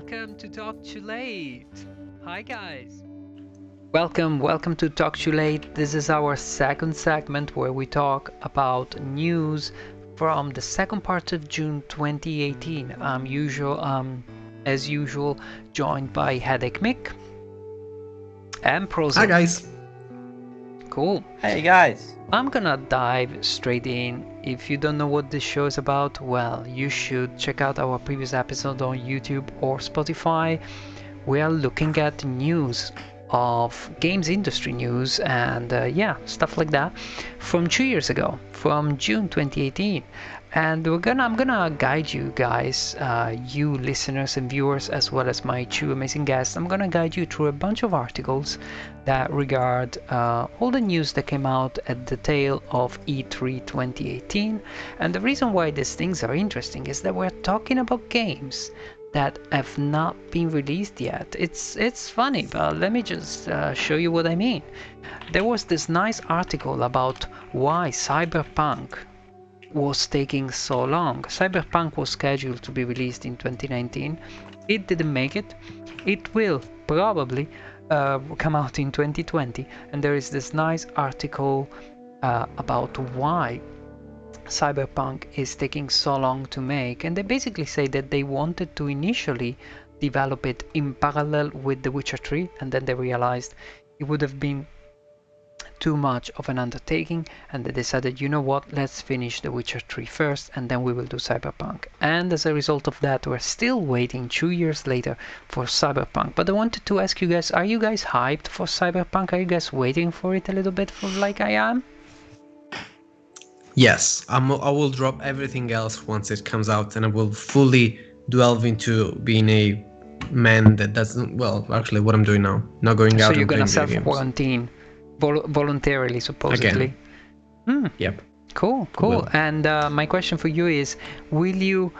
welcome to Talk Too Late. Hi guys. Welcome to Talk Too Late. This is our second segment where we talk about news from the second part of June 2018. As usual, joined by HeadacheMik and Prosil. Hi guys. Cool. Hey guys. I'm gonna dive straight in. If you don't know what this show is about, well, you should check out our previous episode on YouTube or Spotify. We are looking at news of games industry news and stuff like that from 2 years ago, from June 2018. And I'm gonna guide you guys, you listeners and viewers, as well as my two amazing guests. I'm gonna guide you through a bunch of articles that regard all the news that came out at the tail of E3 2018. And the reason why these things are interesting is that we're talking about games that have not been released yet. It's funny, but let me just show you what I mean. There was this nice article about why Cyberpunk was taking so long. Cyberpunk was scheduled to be released in 2019. It didn't make it. It will probably come out in 2020. And there is this nice article about why Cyberpunk is taking so long to make, and they basically say that they wanted to initially develop it in parallel with The Witcher 3, and then they realized it would have been too much of an undertaking, and they decided, you know what, let's finish The Witcher 3 first, and then we will do Cyberpunk. And as a result of that, we're still waiting 2 years later for Cyberpunk. But I wanted to ask you guys, are you guys hyped for Cyberpunk? Are you guys waiting for it a little bit like I am? Yes, I will drop everything else once it comes out, and I will fully delve into being a man that doesn't, well, actually what I'm doing now, not going out. So you're gonna and playing video games. self-quarantine voluntarily, supposedly. Again. Yep. Cool. Will. And my question for you is, will you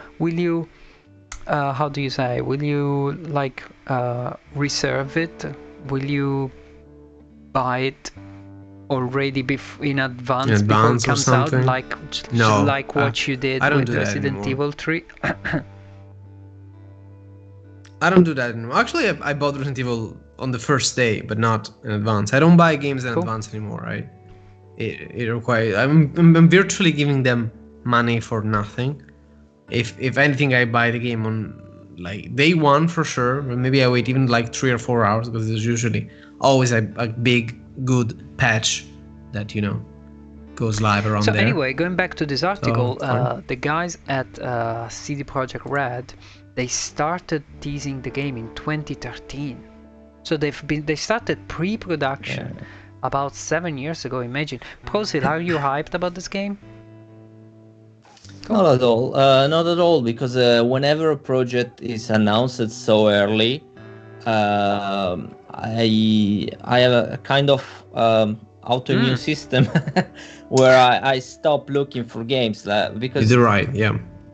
how do you say, will you like reserve it? Will you buy it already in advance before it comes out, like what you did with Resident Evil 3? I don't do that anymore. Actually, I bought Resident Evil on the first day, but not in advance. I don't buy games in advance anymore, right? It requires. I'm virtually giving them money for nothing. If anything, I buy the game on like day one for sure. But maybe I wait even like 3 or 4 hours, because there's usually always a big good patch that goes live around there. So anyway, going back to this article, the guys at CD Projekt Red, they started teasing the game in 2013. So they started pre-production about 7 years ago. Imagine. Prosil, are you hyped about this game? Not at all, because whenever a project is announced so early, I have a kind of autoimmune system where I stop looking for games, because you're right.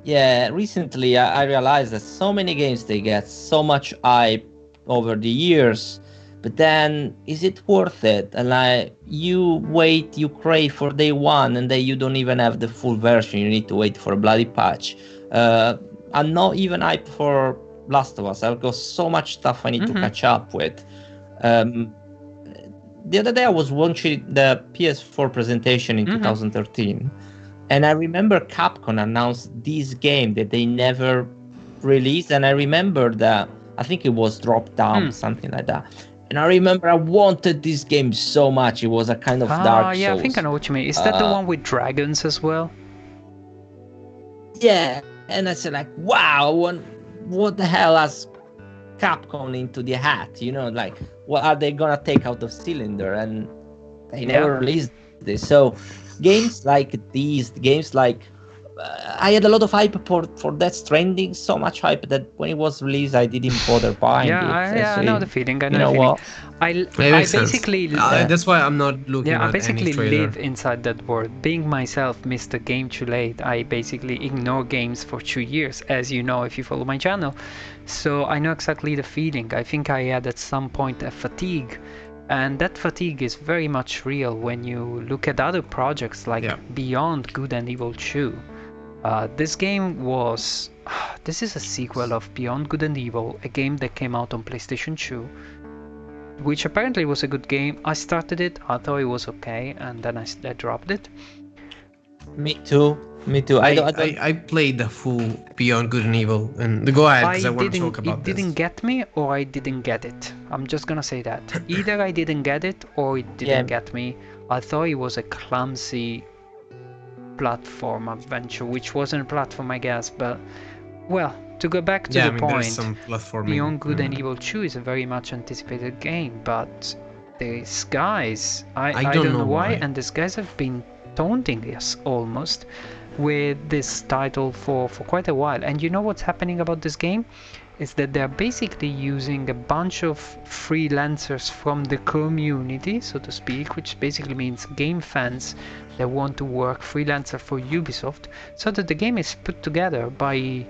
Yeah, recently I realized that so many games, they get so much hype over the years, but then is it worth it? And you wait, you crave for day one, and then you don't even have the full version. You need to wait for a bloody patch. I'm not even hyped for Last of Us. I've got so much stuff I need to catch up with. The other day I was watching the PS4 presentation in 2013, and I remember Capcom announced this game that they never released, and I remember that I think it was dropped down, something like that. And I remember I wanted this game so much. It was a kind of Dark Souls. Yeah, I think I know what you mean. Is that the one with dragons as well? Yeah, and I said like, wow, what the hell has Capcom into the hat? Like, what are they gonna take out of cylinder? And they never released this. So games like these, I had a lot of hype for Death Stranding, so much hype that when it was released, I didn't bother buying it. I know the feeling. I basically that's why I'm not looking at I basically any trailer. live inside that world. Being myself Mr. Game Too Late, I basically ignore games for 2 years, as you know if you follow my channel. So I know exactly the feeling. I think I had at some point a fatigue. And that fatigue is very much real when you look at other projects like Beyond Good and Evil 2. This game was... This is a sequel of Beyond Good and Evil, a game that came out on PlayStation 2, which apparently was a good game. I started it, I thought it was okay, and then I dropped it. Me too. I played the full Beyond Good and Evil, and go ahead because I want to talk about it this. It didn't get me, or I didn't get it. I'm just gonna say that. Either I didn't get it, or it didn't get me. I thought it was a clumsy platform adventure, which wasn't a platform, I guess, but... Well, to go back to the point, Beyond Good and Evil 2 is a very much anticipated game, but these guys, I don't know why, and these guys have been taunting us almost with this title for quite a while. And you know what's happening about this game? Is that they're basically using a bunch of freelancers from the community, so to speak, which basically means game fans that want to work freelancer for Ubisoft, so that the game is put together by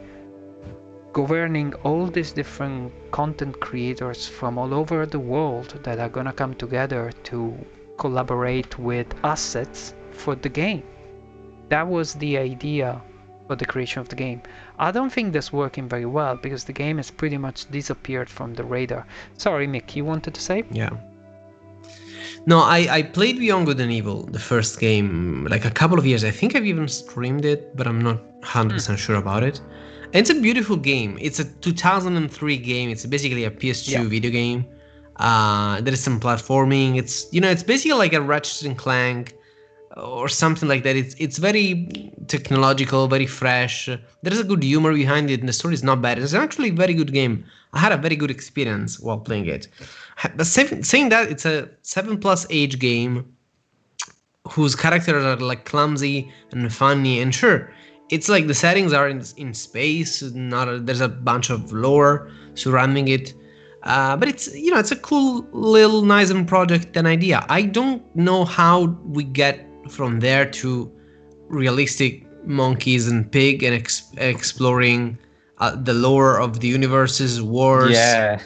governing all these different content creators from all over the world that are gonna come together to collaborate with assets for the game. That was the idea for the creation of the game. I don't think that's working very well because the game has pretty much disappeared from the radar. Sorry, Mick, you wanted to say? Yeah. No, I played Beyond Good and Evil, the first game, like a couple of years. I think I've even streamed it, but I'm not 100% sure about it. It's a beautiful game. It's a 2003 game. It's basically a PS2 video game. There is some platforming. It's it's basically like a Ratchet and Clank or something like that. It's very technological, very fresh. There is a good humor behind it, and the story is not bad. It's actually a very good game. I had a very good experience while playing it. But saying that, it's a 7+ age game whose characters are like clumsy and funny, and sure, it's like the settings are in space. There's a bunch of lore surrounding it, but it's it's a cool little nice project and idea. I don't know how we get from there to realistic monkeys and pig and exploring the lore of the universe's wars. Yeah.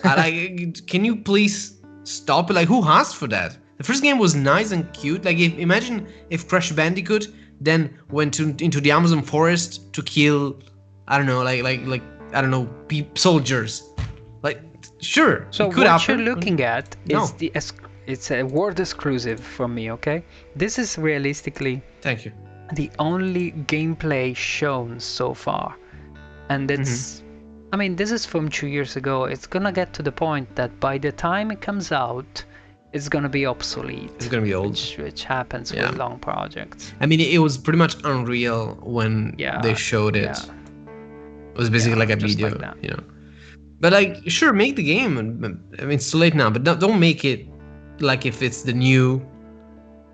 Can you please stop it? Like, who asked for that? The first game was nice and cute. Like, imagine if Crash Bandicoot then went into the Amazon forest to kill, I don't know, soldiers. Like, sure. So it could what happen. you're looking at is it's a world exclusive from me, okay? This is realistically Thank you. the only gameplay shown so far. And it's I mean, this is from 2 years ago. It's gonna get to the point that by the time it comes out, it's gonna be obsolete. It's gonna be old, which happens with long projects. I mean, it was pretty much unreal when they showed it. Yeah. It was basically like a video, like that. But like, sure, make the game. I mean, it's too late now, but don't make it like if it's the new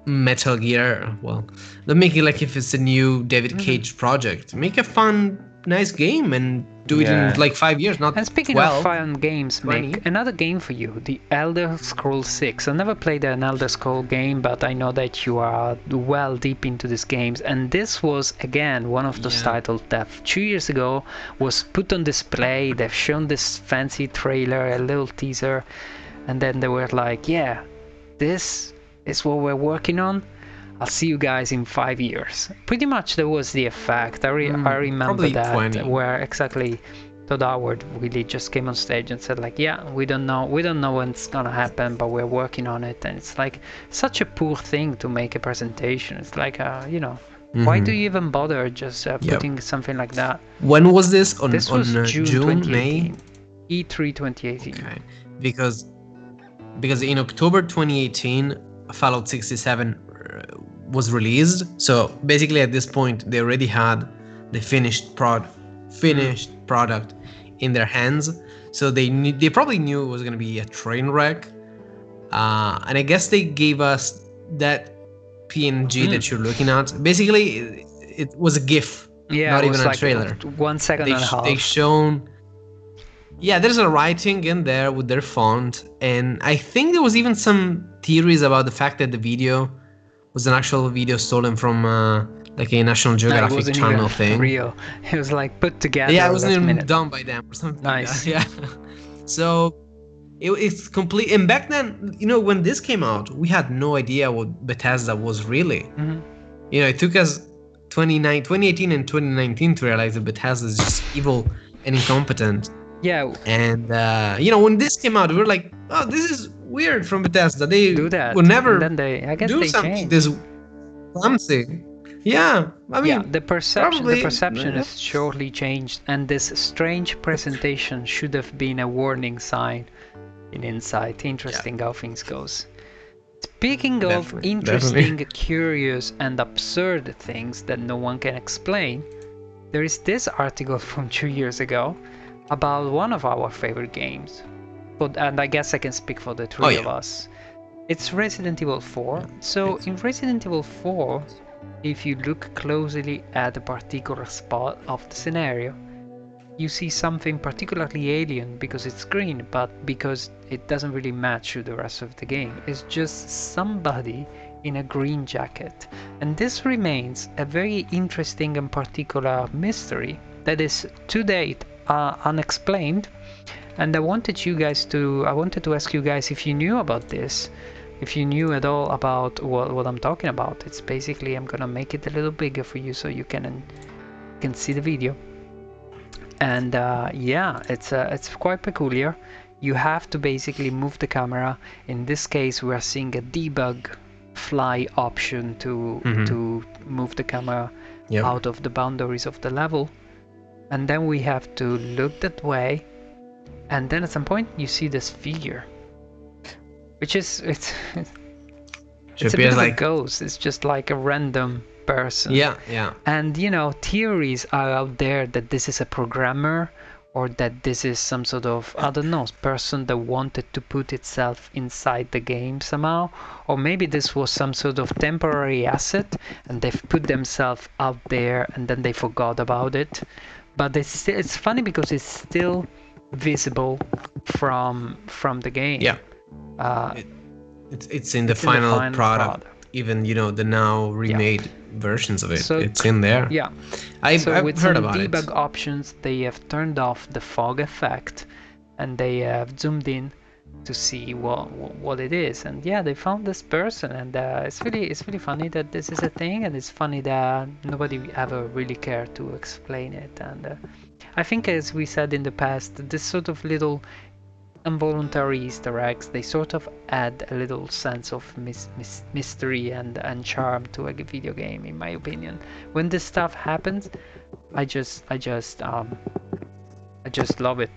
Metal Gear. Well, don't make it like if it's a new David Cage project. Make a fun, nice game and do it in like 5 years, not 12. And speaking of fun games, Mick, another game for you, The Elder Scrolls 6. I've never played an Elder Scrolls game, but I know that you are well deep into these games. And this was, again, one of those titles that 2 years ago was put on display. They've shown this fancy trailer, a little teaser, and then they were like, yeah, this is what we're working on. I'll see you guys in 5 years. Pretty much that was the effect. I remember that 20. where exactly Todd Howard really just came on stage and said like, yeah, we don't know when it's gonna happen, but we're working on it. And it's like such a poor thing to make a presentation. It's like why do you even bother just putting something like that? When was this? This was June May? E3 2018. Okay. Because in October 2018, Fallout 67 was released. So basically at this point they already had the finished product in their hands. So they probably knew it was going to be a train wreck. And I guess they gave us that PNG that you're looking at. Basically it was a GIF, not even a trailer. 1 second and a half. They shown there's a writing in there with their font, and I think there was even some theories about the fact that the video was an actual video stolen from like a National Geographic channel thing. Real. It was like put together. Yeah, it wasn't even done by them or something. Nice. Like that. Yeah. So it's complete. And back then, when this came out, we had no idea what Bethesda was really. It took us 2018 and 2019 to realize that Bethesda is just evil and incompetent. Yeah. And when this came out, we were like, oh, this is weird from Bethesda. They do that. would never and then I guess do they something changed. this clumsy. Yeah, I mean, the perception probably, has surely changed, and this strange presentation should have been a warning sign in Insight. Interesting how things goes. Speaking of interesting, curious, and absurd things that no one can explain, there is this article from 2 years ago about one of our favorite games. And I guess I can speak for the three of us. It's Resident Evil 4. So in Resident Evil 4, if you look closely at a particular spot of the scenario, you see something particularly alien because it's green, but because it doesn't really match to the rest of the game. It's just somebody in a green jacket. And this remains a very interesting and particular mystery that is to date unexplained. And I wanted to ask you guys if you knew about this, if you knew at all about what I'm talking about. It's basically, I'm gonna make it a little bigger for you so you can see the video. And yeah, it's quite peculiar. You have to basically move the camera. In this case, we are seeing a debug fly option to move the camera out of the boundaries of the level, and then we have to look that way, and then at some point you see this figure, which is it's a bit of a ghost. It's just like a random person. Yeah. And theories are out there that this is a programmer, or that this is some sort of, I don't know, person that wanted to put itself inside the game somehow, or maybe this was some sort of temporary asset and they've put themselves out there and then they forgot about it. But it's funny because it's still visible from the game. Yeah. It's in the final product. Even the now remade versions of it. So, it's in there. Yeah. I've heard about it. With some debug options, they have turned off the fog effect, and they have zoomed in to see what it is. And yeah, they found this person, and it's really funny that this is a thing, and it's funny that nobody ever really cared to explain it. And I think, as we said in the past, this sort of little involuntary Easter eggs, they sort of add a little sense of mystery and charm to a video game, in my opinion. When this stuff happens, I just love it.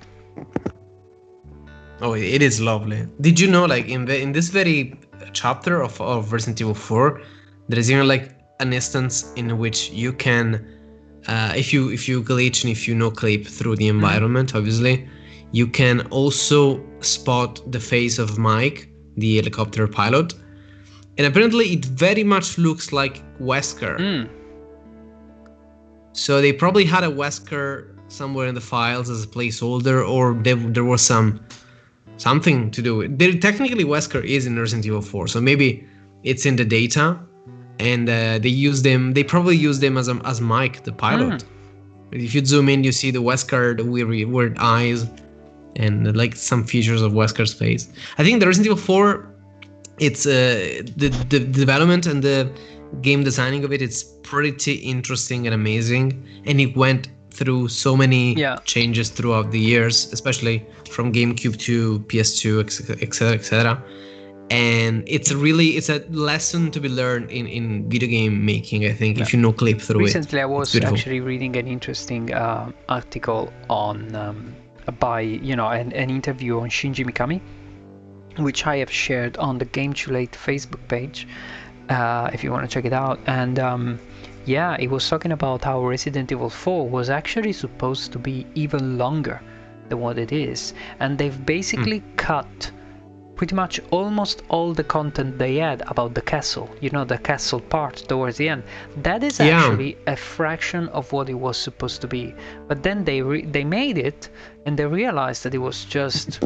Oh, it is lovely. Did you know, like in this very chapter of Resident Evil 4, there is even like an instance in which you can, if you glitch and if you no clip through the environment, obviously, you can also spot the face of Mike, the helicopter pilot, and apparently it very much looks like Wesker. So they probably had a Wesker somewhere in the files as a placeholder, or there was something to do with it. Technically, Wesker is in Resident Evil 4, so maybe it's in the data, and they probably used him as Mike, the pilot. If you zoom in, you see the Wesker, the weird eyes, and like some features of Wesker's face. I think the Resident Evil 4, it's the development and the game designing of it's pretty interesting and amazing, and it went through so many changes throughout the years, especially from GameCube to PS2, etc. And it's a lesson to be learned in video game making, I think, if you no clip through Recently, I was actually reading an interesting article on by an interview on Shinji Mikami, which I have shared on the Game Too Late Facebook page, if you want to check it out. And yeah, it was talking about how Resident Evil 4 was actually supposed to be even longer than what it is, and they've basically cut pretty much almost all the content they had about the castle, the castle part towards the end. That is actually a fraction of what it was supposed to be. But then they made it, and they realized that it was just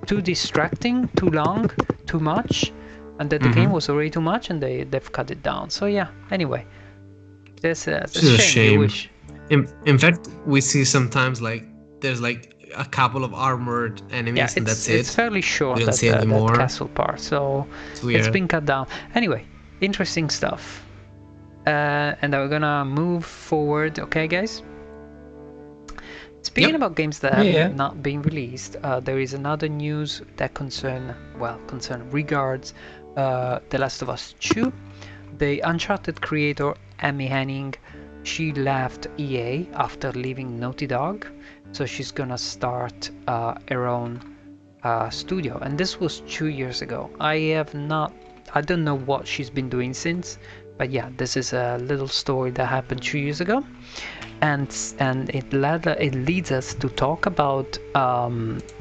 too distracting, too long, too much, and that the game was already too much, and they've cut it down. So yeah, anyway, that's a shame. In fact, we see sometimes there's a couple of armored enemies, and that's it. It's fairly short, we don't see that anymore. Castle part, so it's been cut down. Anyway, interesting stuff. And we're gonna move forward, okay, guys? Speaking about games that have not been released, there is another news that regards The Last of Us 2. The Uncharted creator Amy Hennig, she left EA after leaving Naughty Dog, so she's gonna start her own studio, and this was 2 years ago. I don't know what she's been doing since, but yeah, this is a little story that happened 2 years ago, and it leads us to talk about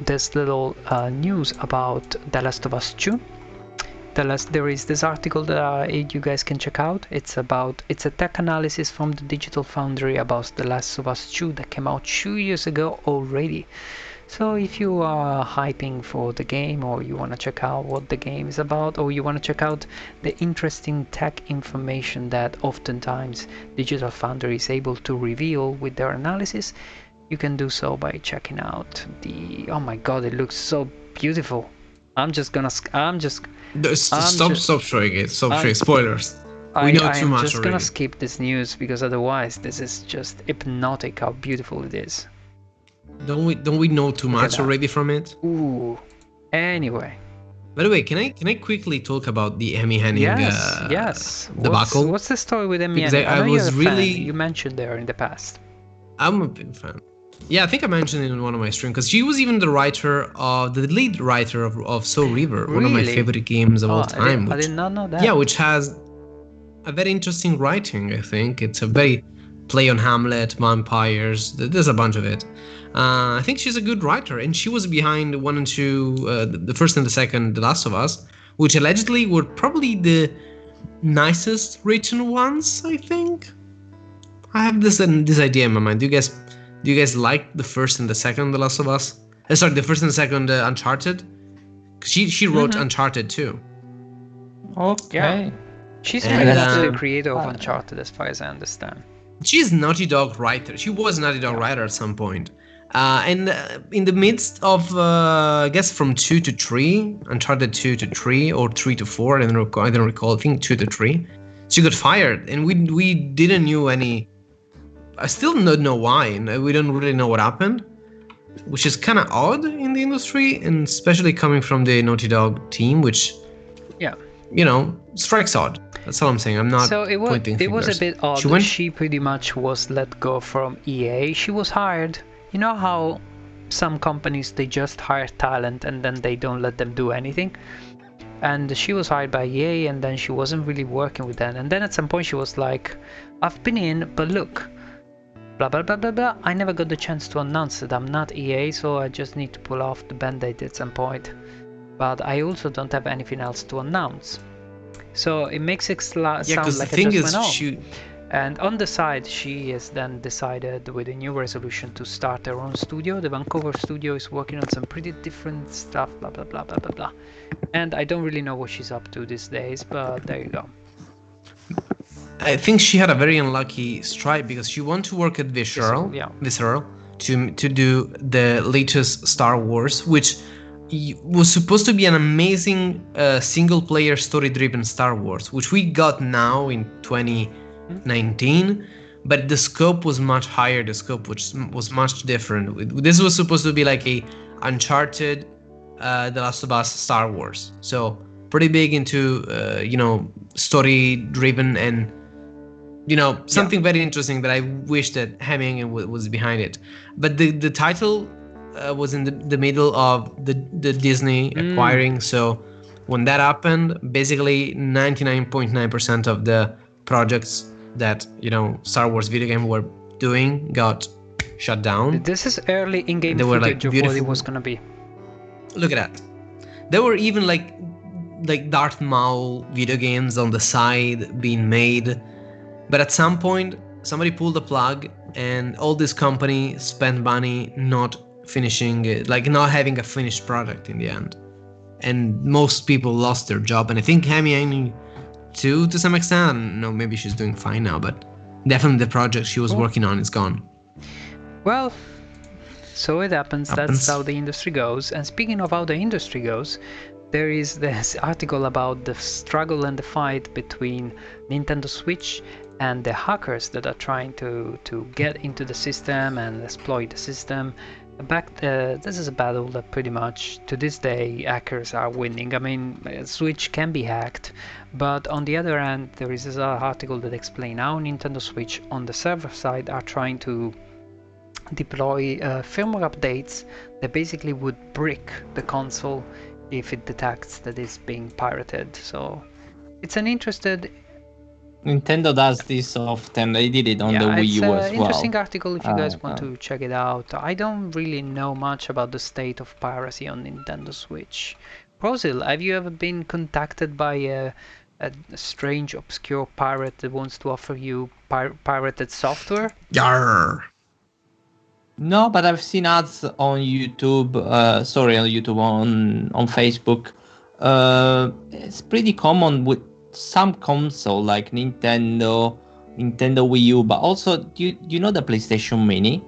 this little news about The Last of Us 2. There is this article that you guys can check out. It's a tech analysis from the Digital Foundry about The Last of Us 2 that came out 2 years ago already. So if you are hyping for the game, or you want to check out what the game is about, or you want to check out the interesting tech information that oftentimes Digital Foundry is able to reveal with their analysis, you can do so by checking out the... Oh my god, it looks so beautiful. Stop showing it. Stop showing spoilers. We know too much already. I'm just gonna skip this news, because otherwise this is just hypnotic how beautiful it is. Don't we know too much already from it? Ooh. Anyway. By the way, can I quickly talk about the Amy Hennig yes. debacle? What's the story with Amy Hennig? I was really... You mentioned her in the past. I'm a big fan. Yeah, I think I mentioned it in one of my streams, because she was even the lead writer of Soul River, one of my favorite games of all time. I did not know that. Yeah, which has a very interesting writing, I think. It's a very play on Hamlet, vampires, there's a bunch of it. I think she's a good writer, and she was behind 1 and 2, the first and the second, The Last of Us, which allegedly were probably the nicest written ones, I think. I have this idea in my mind. Do you guys like the first and the second The Last of Us? Sorry, the first and the second Uncharted? Because she wrote Uncharted too. Okay. Yeah. She's the creator of Uncharted, as far as I understand. She's Naughty Dog writer. She was Naughty Dog writer at some point. And in the midst of, I guess from 2 to 3, Uncharted 2 to 3 or 3 to 4, I don't recall. I think 2 to 3. She got fired, and we didn't knew any. I still don't know why. We don't really know what happened, which is kind of odd in the industry, and especially coming from the Naughty Dog team, which, strikes odd. That's all I'm saying. I'm not pointing fingers. It was a bit odd. She pretty much was let go from EA. She was hired. You know how some companies, they just hire talent and then they don't let them do anything? And she was hired by EA, and then she wasn't really working with them. And then at some point she was like, I've been in, but look, blah blah blah blah blah, I never got the chance to announce that I'm not EA, so I just need to pull off the band-aid at some point. But I also don't have anything else to announce. So it makes it sound like I just went on. And on the side, she has then decided with a new resolution to start her own studio. The Vancouver studio is working on some pretty different stuff, blah blah blah blah blah blah. And I don't really know what she's up to these days, but there you go. I think she had a very unlucky strike, because she wanted to work at Visceral to do the latest Star Wars, which was supposed to be an amazing single-player story-driven Star Wars, which we got now in 2019, but the scope was much higher. The scope was much different. This was supposed to be like a Uncharted, The Last of Us, Star Wars. So pretty big into story-driven and something very interesting that I wish that Hennig was behind it. But the title was in the middle of the Disney acquiring. So when that happened, basically 99.9% of the projects that Star Wars video game were doing got shut down. This is early in-game footage of what it was gonna be. Look at that. There were even like Darth Maul video games on the side being made, but at some point somebody pulled the plug, and all this company spent money not finishing it, not having a finished product in the end, and most people lost their job. And I think Hennig too, to some extent. No, maybe she's doing fine now, but definitely the project she was working on is gone. Well, so it happens. That's how the industry goes. And speaking of how the industry goes, there is this article about the struggle and the fight between Nintendo Switch and the hackers that are trying to get into the system and exploit the system. This is a battle that pretty much to this day hackers are winning. I mean, Switch can be hacked, but on the other hand, there is this article that explains how Nintendo Switch on the server side are trying to deploy firmware updates that basically would brick the console if it detects that it's being pirated. So it's an interested. Nintendo does this often. They did it on the Wii U as well. It's an interesting article if you guys want to check it out. I don't really know much about the state of piracy on Nintendo Switch. Prosil, have you ever been contacted by a strange, obscure pirate that wants to offer you pirated software? Yarr. No, but I've seen ads on YouTube. On Facebook. It's pretty common with some console like Nintendo Wii U, but also you know the PlayStation Mini?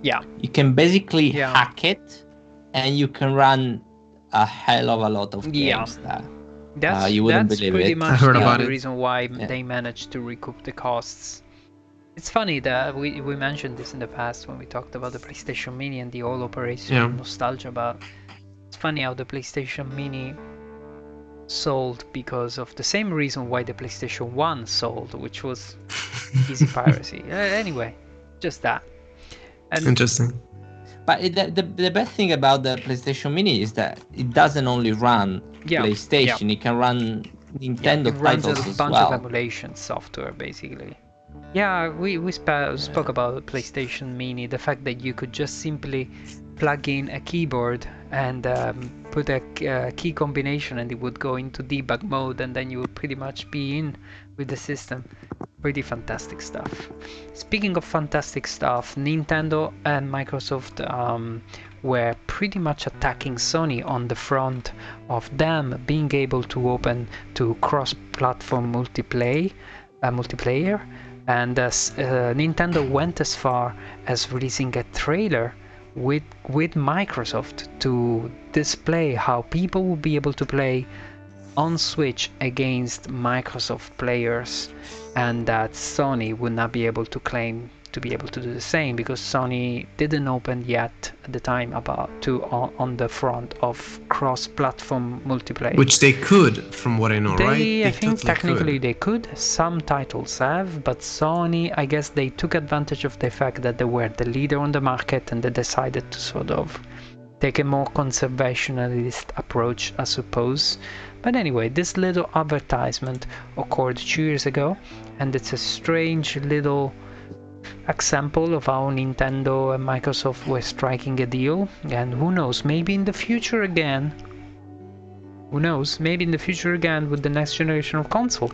Yeah. You can basically hack it, and you can run a hell of a lot of games there. You wouldn't believe pretty it. much the reason why they managed to recoup the costs. It's funny that we mentioned this in the past when we talked about the PlayStation Mini and the whole operation nostalgia, but it's funny how the PlayStation Mini sold because of the same reason why the PlayStation 1 sold, which was easy piracy. Anyway, just that. And interesting. But the best thing about the PlayStation Mini is that it doesn't only run PlayStation, it can run Nintendo titles as well. It runs a bunch of emulation software, basically. Yeah, we spoke about PlayStation Mini, the fact that you could just simply plug in a keyboard and put a key combination and it would go into debug mode, and then you would pretty much be in with the system. Pretty fantastic stuff. Speaking of fantastic stuff, Nintendo and Microsoft were pretty much attacking Sony on the front of them being able to open to cross-platform multiplayer, and Nintendo went as far as releasing a trailer with Microsoft to display how people will be able to play on Switch against Microsoft players, and that Sony would not be able to claim to be able to do the same because Sony didn't open yet at the time on the front of cross-platform multiplayer. Which they could, from what I know, right? I think technically they could. Some titles have, but Sony, I guess they took advantage of the fact that they were the leader on the market and they decided to sort of take a more conservationist approach, I suppose. But anyway, this little advertisement occurred 2 years ago, and it's a strange little example of how Nintendo and Microsoft were striking a deal. And who knows, maybe in the future again, with the next generation of console,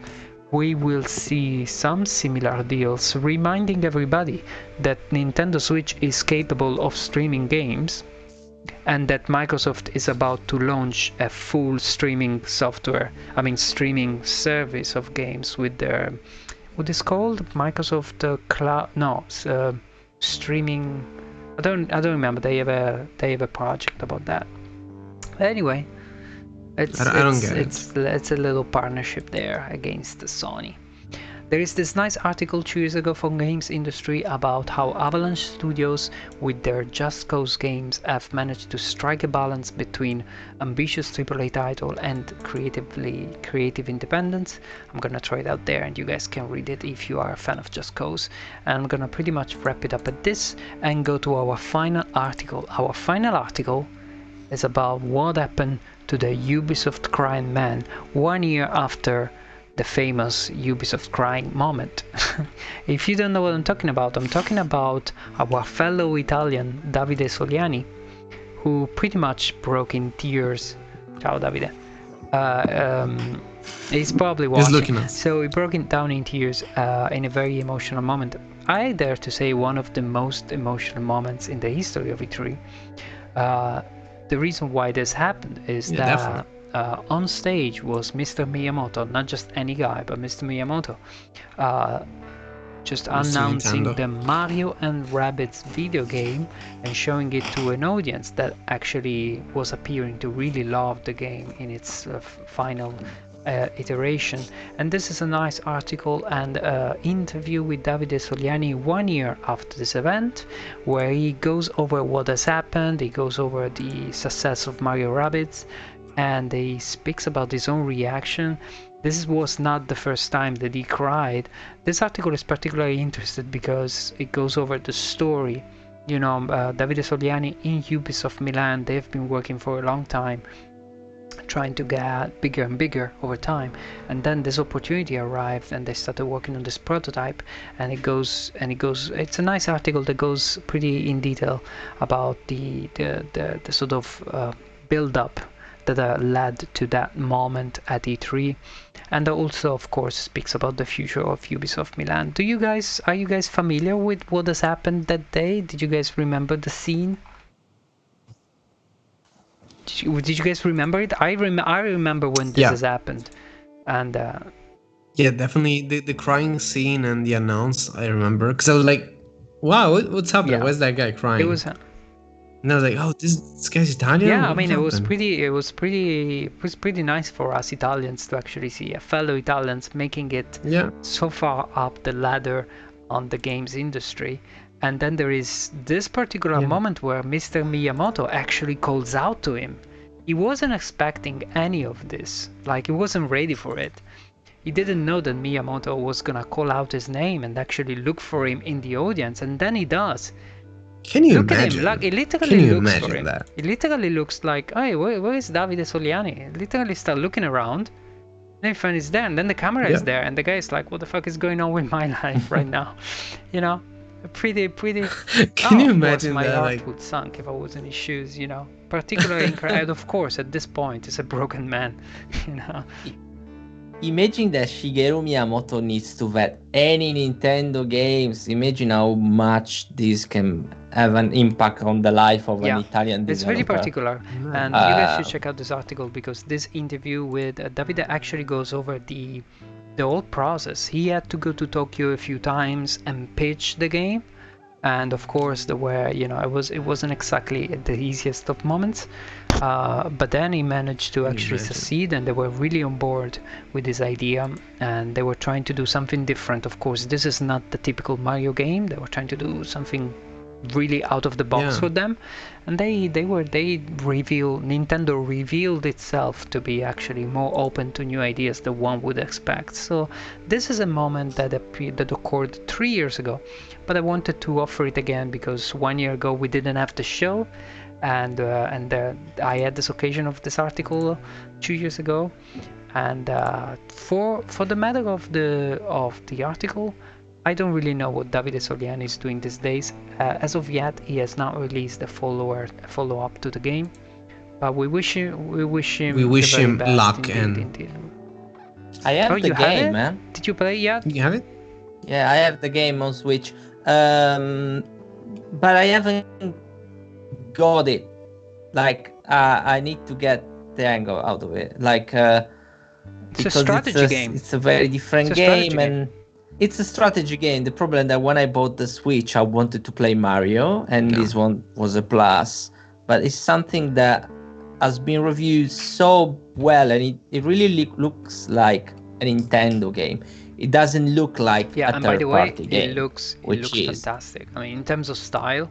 we will see some similar deals, reminding everybody that Nintendo Switch is capable of streaming games, and that Microsoft is about to launch a full streaming service of games with their, what is called Microsoft Cloud, streaming. I don't remember. They have a project about that. But anyway, it's a little partnership there against Sony. There is this nice article 2 years ago from games industry about how Avalanche Studios with their Just Cause games have managed to strike a balance between ambitious AAA title and creative independence. I'm gonna throw it out there and you guys can read it if you are a fan of Just Cause. And I'm gonna pretty much wrap it up at this and go to our final article. Our final article is about what happened to the Ubisoft crying man 1 year after the famous Ubisoft crying moment. If you don't know what I'm talking about our fellow Italian Davide Soliani, who pretty much broke in tears. Ciao Davide. He's probably watching. He's looking at us. So he broke down in tears in a very emotional moment. I dare to say one of the most emotional moments in the history of E3. The reason why this happened is that on stage was Mr. Miyamoto, not just any guy, but Mr. Miyamoto. just Mr. announcing Nintendo. the Mario and Rabbids video game and showing it to an audience that actually was appearing to really love the game in its final iteration. And this is a nice article and interview with Davide Soliani 1 year after this event, where he goes over what has happened, he goes over the success of Mario Rabbids, and he speaks about his own reaction. This was not the first time that he cried. This article is particularly interesting because it goes over the story. You know, Davide Soliani in Ubisoft Milan, they've been working for a long time, trying to get bigger and bigger over time, and then this opportunity arrived and they started working on this prototype, and it's a nice article that goes pretty in detail about the sort of build up that led to that moment at E3, and also of course speaks about the future of Ubisoft Milan. Are you guys familiar with what has happened that day? Did you guys remember the scene? Did you guys remember it? I remember when this has happened, and yeah, definitely the crying scene and the announce. I remember because I was like, "Wow, what's happening? Yeah. Where's that guy crying?" It was. And I was like, "Oh, this guy's Italian." Yeah, I What mean, happened? it was pretty nice for us Italians to actually see a fellow Italians making it so far up the ladder on the games industry. And then there is this particular moment where Mr. Miyamoto actually calls out to him. He wasn't expecting any of this. Like, he wasn't ready for it. He didn't know that Miyamoto was gonna call out his name and actually look for him in the audience, and then he does. Can you Look imagine? at him, like, it literally looks for him. That? It literally looks like, hey, where is Davide Soliani? It literally start looking around, then he finds he's there, and then the camera is there, and the guy is like, what the fuck is going on with my life right now? You know? Pretty. Can you imagine my that? heart Like... would sunk if I was in his shoes, you know. Particularly incredible. Of course, at this point, he's a broken man, you know. Imagine that Shigeru Miyamoto needs to vet any Nintendo games. Imagine how much this can have an impact on the life of an Italian developer. It's very particular, and you guys should check out this article because this interview with Davide actually goes over the whole process. He had to go to Tokyo a few times and pitch the game, and of course there were, you know, it wasn't exactly the easiest of moments, but then he managed to actually succeed, and they were really on board with his idea, and they were trying to do something different. Of course, this is not the typical Mario game. They were trying to do something really out of the box for them, and Nintendo revealed itself to be actually more open to new ideas than one would expect. So this is a moment that occurred 3 years ago, but I wanted to offer it again because 1 year ago we didn't have the show, and I had this occasion of this article 2 years ago, and for the matter of the article, I don't really know what Davide Soliani is doing these days. As of yet, he has not released a follow-up to the game, but we wish him luck indeed. I have the game, man. Did you play it yet? You have it? Yeah, I have the game on Switch, but I haven't got it. Like, I need to get the angle out of it. Like, it's a strategy game. It's a very different game, and it's a strategy game. The problem that when I bought the Switch, I wanted to play Mario, and this one was a plus. But it's something that has been reviewed so well, and it really looks like a Nintendo game. It doesn't look like a third-party game. It looks fantastic. I mean, in terms of style,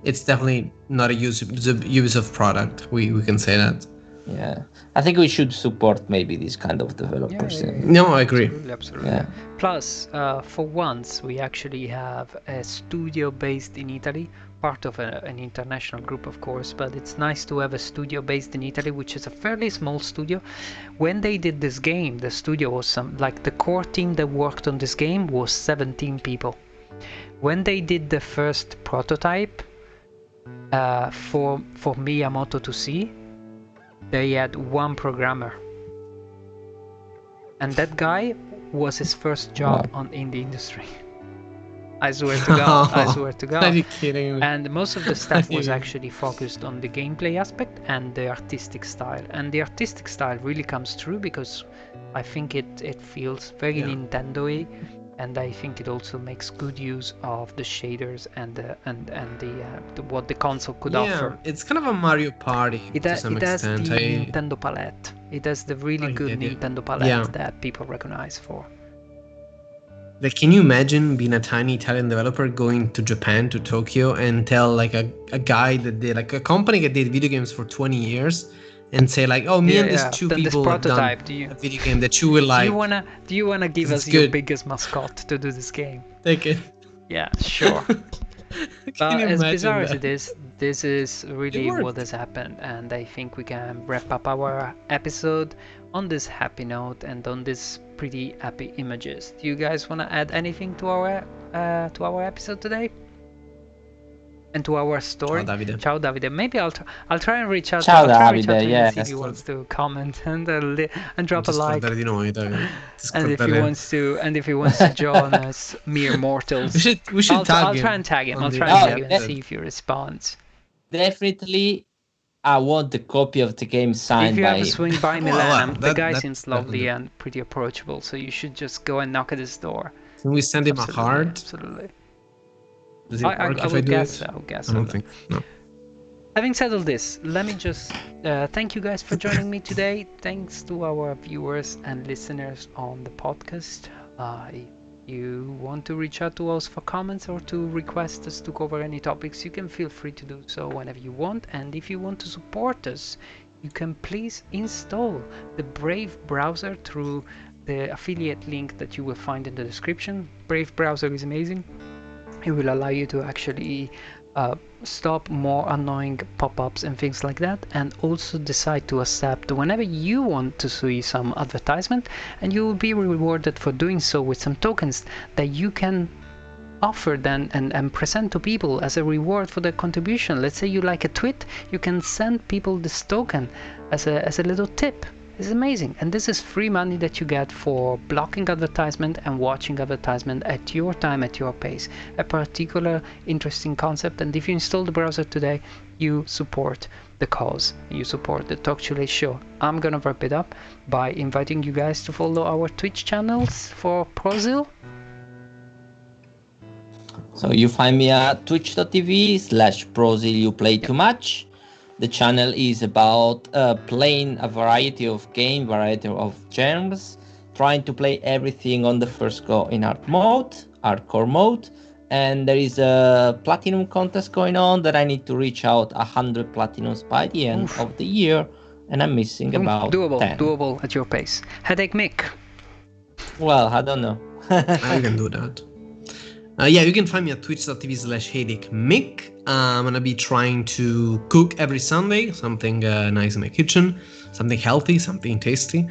it's definitely not a Ubisoft product. We can say that. Yeah, I think we should support maybe these kind of developers. No, I agree. Absolutely. Yeah. Plus, for once, we actually have a studio based in Italy, part of an international group, of course, but it's nice to have a studio based in Italy, which is a fairly small studio. When they did this game, the studio was the core team that worked on this game was 17 people. When they did the first prototype for Miyamoto to see, they had one programmer, and that guy was his first job in the industry. I swear to God. I swear to God. Are you kidding me? And most of the stuff was actually focused on the gameplay aspect and the artistic style. And the artistic style really comes through because I think it feels very Nintendo-y. and I think it also makes good use of the shaders and what the console could offer. It's kind of a Mario Party to some It has the extent. Nintendo palette. It has the really good Nintendo palette that people recognize for. Like, can you imagine being a tiny Italian developer going to Japan, to Tokyo, and tell like a guy that did, like, a company that did video games for 20 years, and say like, oh, me and these two people have done a video game that you will like. Do you wanna give us your biggest mascot to do this game? Take it. Yeah, sure. But as bizarre as it is, this is really what has happened, and I think we can wrap up our episode on this happy note and on this pretty happy images. Do you guys want to add anything to our episode today? And to our story? Ciao, Davide. Ciao, Davide. Maybe I'll try and reach out. Ciao, Davide. Yeah. See if he wants to comment and drop a like. Di noi, and if he wants to join us, mere mortals. We should tag him. I'll try and tag him. And see if he responds. Definitely, I want the copy of the game signed by. If you ever swing by Milan, the guy seems lovely and pretty approachable, so you should just go and knock at his door. Can we send him a card? Absolutely. Does it work if I do it? I would guess I don't think. No. Having said all this, let me just thank you guys for joining me today. Thanks to our viewers and listeners on the podcast. If you want to reach out to us for comments or to request us to cover any topics, you can feel free to do so whenever you want. And if you want to support us, you can please install the Brave browser through the affiliate link that you will find in the description. Brave browser is amazing. It will allow you to actually stop more annoying pop-ups and things like that, and also decide to accept whenever you want to see some advertisement, and you will be rewarded for doing so with some tokens that you can offer then and present to people as a reward for their contribution. Let's say you like a tweet, you can send people this token as a little tip. It's amazing, and this is free money that you get for blocking advertisement and watching advertisement at your time, at your pace. A particular interesting concept, and if you install the browser today, you support the cause, you support the Talk to Late show. I'm gonna wrap it up by inviting you guys to follow our Twitch channels for Prosil. So you find me at twitch.tv/Prosil you play too much. The channel is about playing a variety of games, variety of genres, trying to play everything on the first go in hardcore mode. And there is a platinum contest going on that I need to reach out 100 platinums by the end of the year, and I'm missing about 10. Doable at your pace. HeadacheMik. Well, I don't know. I can do that. You can find me at twitch.tv/HeadacheMik. I'm gonna be trying to cook every Sunday, something nice in my kitchen, something healthy, something tasty,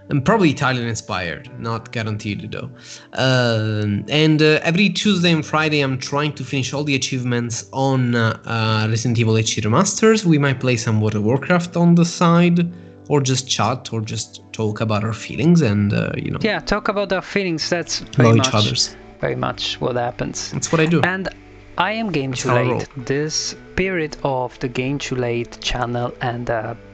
and probably Italian inspired, not guaranteed though. And every Tuesday and Friday I'm trying to finish all the achievements on Resident Evil HD Remasters. We might play some World of Warcraft on the side, or just chat, or just talk about our feelings, and Yeah, talk about our feelings. That's very much what happens. That's what I do. And I am Game Too Late. The spirit of the Game Too Late channel and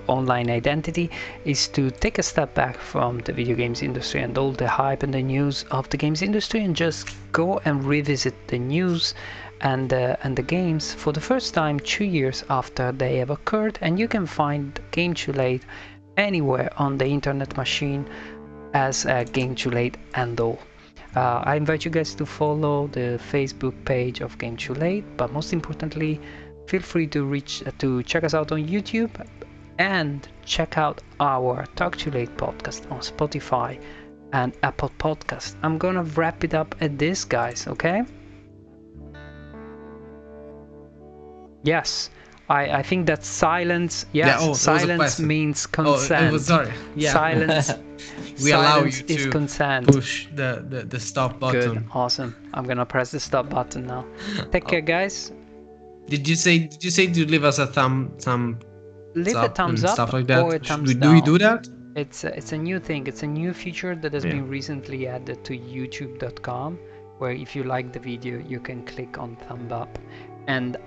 online identity is to take a step back from the video games industry and all the hype and the news of the games industry, and just go and revisit the news and the games for the first time 2 years after they have occurred. And you can find Game Too Late anywhere on the internet machine as Game Too Late and all. I invite you guys to follow the Facebook page of Game Too Late, but most importantly, feel free to check us out on YouTube and check out our Talk Too Late podcast on Spotify and Apple Podcast. I'm gonna wrap it up at this, guys, okay? Yes, I think that silence, silence means consent. Sorry. Yeah. Silence. We allow you is to consent. push the stop button. Good, awesome. I'm gonna press the stop button now. Take care, guys. Did you say to leave us a leave a thumbs up stuff like that? Or a thumbs down. Do we do that? It's a new thing. It's a new feature that has been recently added to youtube.com, where if you like the video, you can click on thumb up, and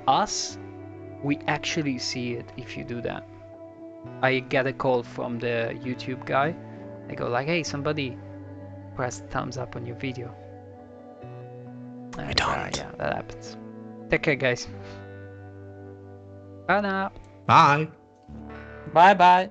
we actually see it if you do that. I get a call from the YouTube guy. I go like, hey, somebody pressed thumbs up on your video. I don't. Yeah, that happens. Take care, guys. Bye now. Bye. Bye bye.